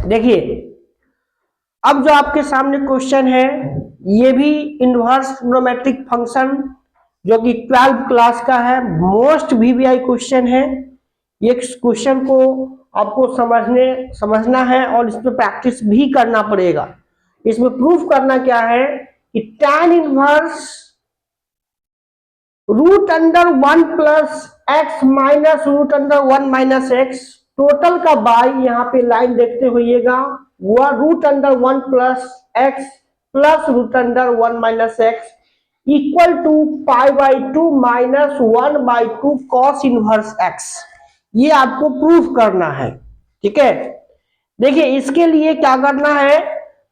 देखिए अब जो आपके सामने क्वेश्चन है ये भी इनवर्स ट्रिग्नोमेट्रिक फंक्शन जो कि 12 क्लास का है, मोस्ट वीवीआई क्वेश्चन है। ये क्वेश्चन को आपको समझना है और इस पर प्रैक्टिस भी करना पड़ेगा। इसमें प्रूफ करना क्या है कि tan inverse root under 1 plus x minus root under 1 minus x, total का बाई यहाँ पे लाइन देखते होइएगा, वह root under 1 plus x plus root under 1 minus x equal to pi by 2 minus 1 by 2 cos inverse x. ये आपको proof करना है, ठीक है। देखिए इसके लिए क्या करना है,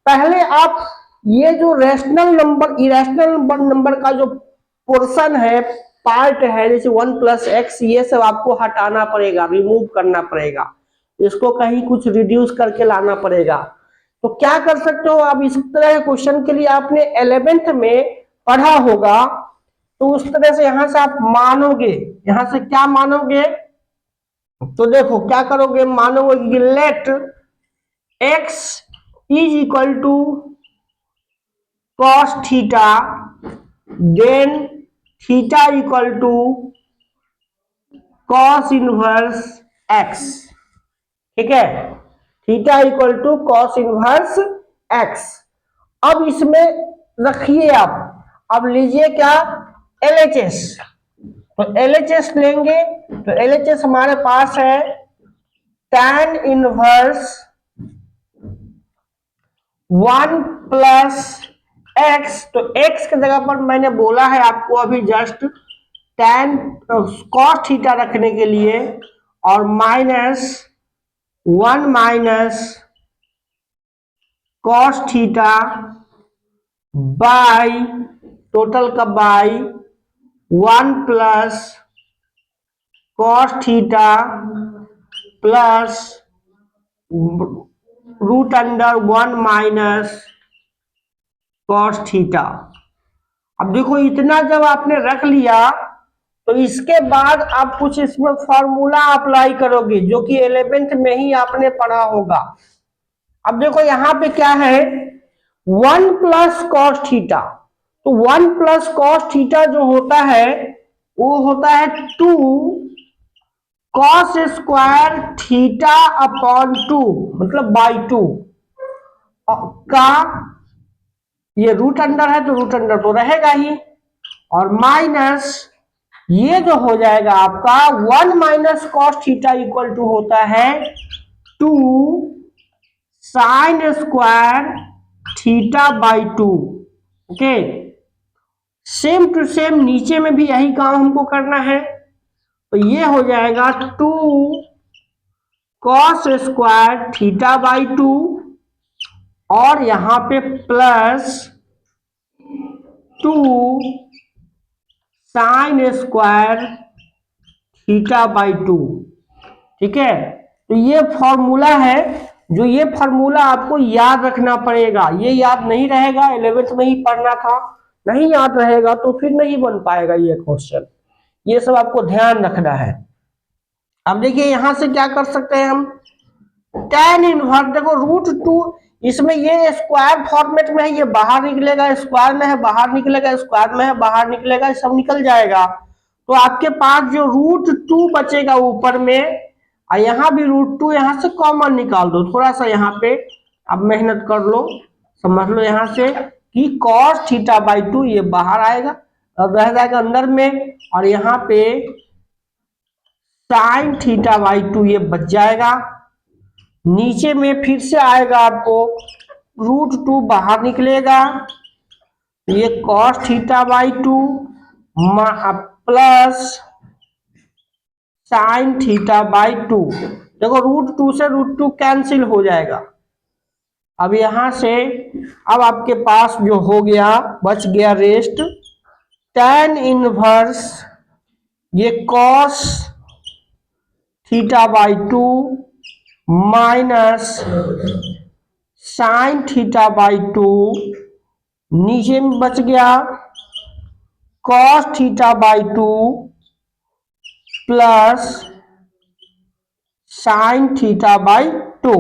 पहले आप ये जो रेशनल नंबर इरेशनल नंबर का जो पोर्शन है, पार्ट है, जैसे 1 प्लस एक्स, ये सब आपको हटाना पड़ेगा, रिमूव करना पड़ेगा, इसको कहीं कुछ रिड्यूस करके लाना पड़ेगा। तो क्या कर सकते हो आप, इस तरह के क्वेश्चन के लिए आपने 11th में पढ़ा होगा, तो उस तरह से यहां से आप मानोगे, यहां से क्या मानोगे, तो देखो क्या करोगे, मानोगे कि let x is equal to cos theta, then theta equal to cos inverse x, ठीक है, theta equal to cos inverse x। अब इसमें रखिए आप, अब लीजिए क्या, LHS, तो LHS लेंगे, तो LHS हमारे पास है tan इनवर्स 1 प्लस एक्स, तो x की जगह पर मैंने बोला है आपको अभी जस्ट tan cos थीटा रखने के लिए, और minus 1 minus cos theta by total का by 1 plus cos theta plus root under 1 minus cos theta. अब देखो इतना जब आपने रख लिया, तो इसके बाद आप कुछ इसमें फॉर्मूला अप्लाई करोगे जो कि 11th में ही आपने पढ़ा होगा। अब देखो यहां पे क्या है, 1 प्लस कॉस थीटा, तो 1 प्लस कॉस थीटा जो होता है वो होता है 2 कॉस स्क्वायर थीटा अपॉन 2, मतलब बाई 2 का, ये रूट अंडर है तो रूट अंडर तो रहेगा ही, और माइनस ये जो हो जाएगा आपका 1 minus cos theta equal to होता है 2 sine square theta by 2। Okay, same to same नीचे में भी यही काम हमको करना है, तो ये हो जाएगा 2 कॉस स्क्वायर थीटा बाई 2, और यहां पे plus 2 sine square theta by 2, ठीक है। तो ये फॉर्मूला है, जो ये फॉर्मूला आपको याद रखना पड़ेगा, ये याद नहीं रहेगा, 11th में ही पढ़ना था, नहीं याद रहेगा तो फिर नहीं बन पाएगा ये क्वेश्चन, ये सब आपको ध्यान रखना है। अब देखिए यहां से क्या कर सकते हैं हम, tan इनवर्स, देखो रूट 2, इसमें ये स्क्वायर फॉर्मेट में है, ये बाहर निकलेगा, स्क्वायर में है बाहर निकलेगा, स्क्वायर में है बाहर निकलेगा, सब निकल जाएगा, तो आपके पास जो रूट 2 बचेगा ऊपर में, और यहाँ भी रूट 2 यहाँ से कॉमन निकाल दो, थोड़ा सा यहाँ पे अब मेहनत कर लो, समझ लो यहाँ से कि cos थीटा बाई 2 ये बाहर आएगा और रह जाएगा अंदर में, और यहाँ पे साइन थीटा बाई 2 ये बच जाएगा, नीचे में फिर से आएगा आपको रूट 2 बाहर निकलेगा, ये cos theta by 2 plus sine theta by 2, देखो रूट 2 से रूट 2 कैंसिल हो जाएगा। अब यहां से अब आपके पास जो हो गया, बच गया रेस्ट tan इनवर्स ये cos theta by 2 minus sine theta by 2, नीचे में बच गया cos theta by 2 plus sine theta by 2।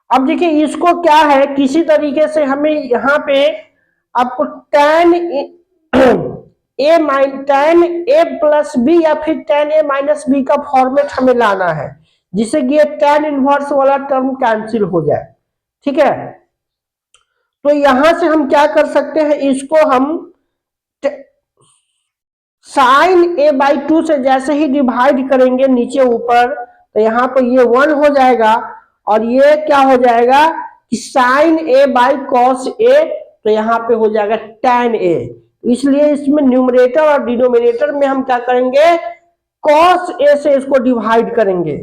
अब देखिए इसको क्या है, किसी तरीके से हमें यहाँ पे आपको tan ए प्लस बी या फिर tan ए माइनस बी का फॉर्मेट हमें लाना है, जिससे कि ये tan इनवर्स वाला टर्म कैंसिल हो जाए। ठीक है, तो यहां से हम क्या कर सकते हैं, इसको हम साइन ए बाई टू से जैसे ही डिवाइड करेंगे नीचे ऊपर, तो यहाँ पर ये 1 हो जाएगा और ये क्या हो जाएगा कि sign A by cos A, तो यहाँ पे हो जाएगा tan ए। इसलिए इसमें न्यूमरेटर और डिनोमिनेटर में हम क्या करेंगे, कॉस ए से इसको डिवाइड करेंगे।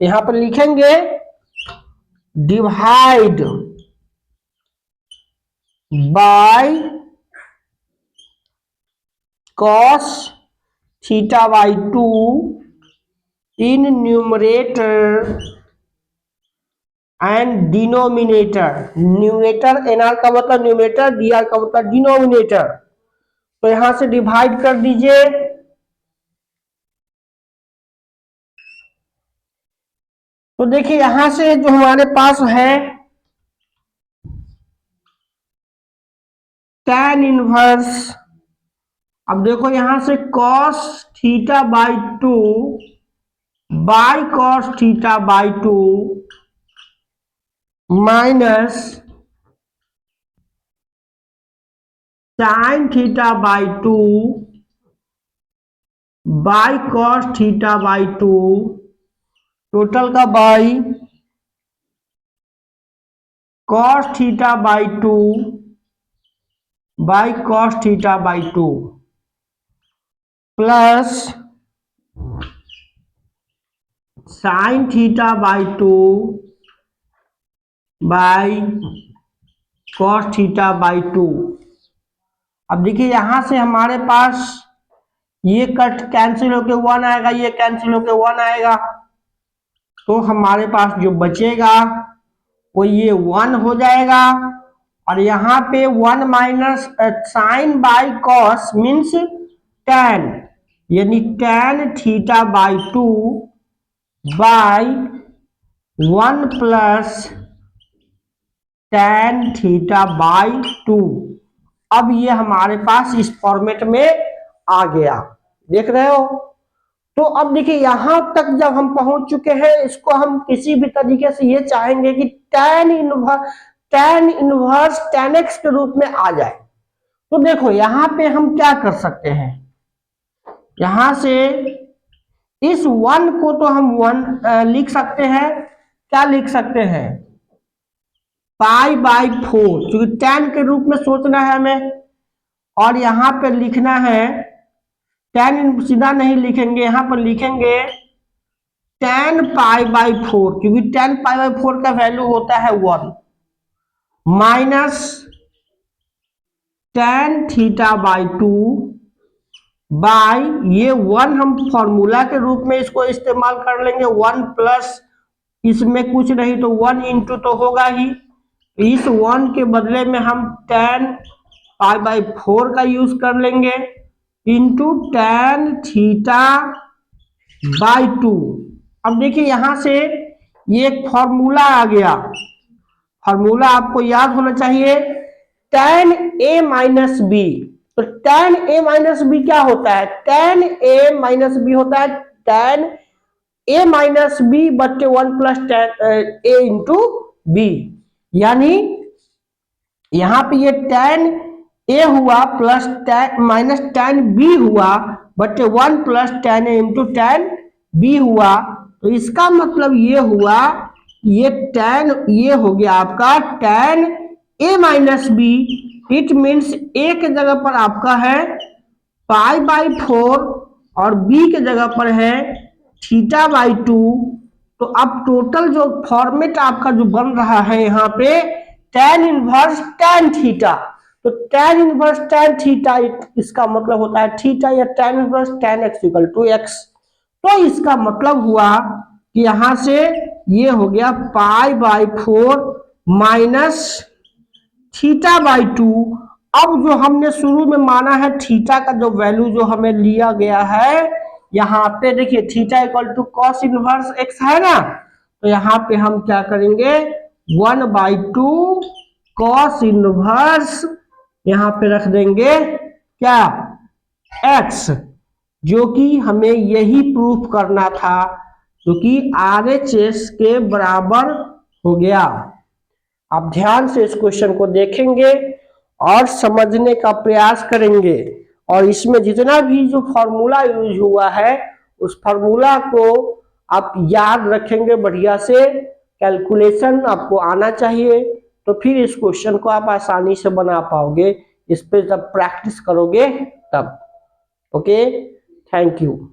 यहाँ पर लिखेंगे divide by cos theta by 2 in numerator and denominator। Numerator nr का मतलब न्यूमरेटर, dr का मतलब डिनोमिनेटर, तो यहां से डिवाइड कर दीजिए। तो देखिए यहां से जो हमारे पास है tan इनवर्स, अब देखो यहां से cos theta by 2 by cos theta by 2 minus sine theta by 2 by cos theta by 2, total का by cos theta by 2 by cos theta by 2 plus sine theta by 2 by cos theta by 2। अब देखिए यहां से हमारे पास ये cut cancel होके 1 आएगा, ये कैंसिल होके 1 आएगा, तो हमारे पास जो बचेगा वो ये 1 हो जाएगा। और यहाँ पे 1 minus sine by cos means tan, यानी tan theta by 2 by 1 plus tan theta by 2। अब ये हमारे पास इस फॉर्मेट में आ गया, देख रहे हो। तो अब देखिए यहां तक जब हम पहुंच चुके हैं, इसको हम किसी भी तरीके से ये चाहेंगे कि tan इनवर्स tan x के रूप में आ जाए। तो देखो यहां पे हम क्या कर सकते हैं, यहां से इस 1 को तो हम 1 लिख सकते हैं, क्या लिख सकते हैं, पाई बाई 4, क्योंकि tan के रूप में सोचना है हमें। और यहां पे लिखना है tan, सीधा नहीं लिखेंगे, यहां पर लिखेंगे tan पाई बाई 4, क्योंकि tan पाई बाई 4 का वैल्यू होता है 1, minus tan theta by 2 by ये 1 हम फॉर्मूला के रूप में इसको इस्तेमाल कर लेंगे, 1 प्लस इसमें कुछ नहीं तो 1 इंटू तो होगा ही, इस 1 के बदले में हम tan पाई बाई 4 का यूज कर लेंगे इंटू tan थीटा बाई 2। अब देखिए यहां से ये एक फॉर्मूला आ गया, फॉर्मूला आपको याद होना चाहिए, tan a माइनस बी। तो tan a माइनस बी क्या होता है, tan a माइनस बी होता है tan a माइनस बी बट्टे 1 plus tan a into B, यानी यहां पे ये tan a हुआ प्लस माइनस tan b हुआ बट्टे 1 plus tan a into tan b हुआ। तो इसका मतलब ये हुआ, ये tan ये हो गया आपका tan a minus B, it means a के जगह पर आपका है पाई बाई 4 और b के जगह पर है थीटा बाई 2। तो अब टोटल जो फॉर्मेट आपका जो बन रहा है यहाँ पे tan इनवर्स tan थीटा, तो tan इनवर्स tan थीटा इसका मतलब होता है थीटा, या tan inverse tan x equal to x। तो इसका मतलब हुआ कि यहां से ये हो गया pi by 4 minus theta by 2। अब जो हमने शुरू में माना है थीटा का जो वैल्यू जो हमें लिया गया है, यहाँ पे देखिए theta equal to cos inverse x है ना, तो यहाँ पे हम क्या करेंगे 1/2 cos इनवर्स यहां पे रख देंगे क्या, x, जो कि हमें यही प्रूफ करना था, जो कि RHS के बराबर हो गया। आप ध्यान से इस क्वेश्चन को देखेंगे और समझने का प्रयास करेंगे, और इसमें जितना भी जो फॉर्मूला यूज हुआ है उस फॉर्मूला को आप याद रखेंगे बढ़िया से, कैलकुलेशन आपको आना चाहिए, तो फिर इस क्वेश्चन को आप आसानी से बना पाओगे, इस पे जब प्रैक्टिस करोगे तब। Okay, thank you.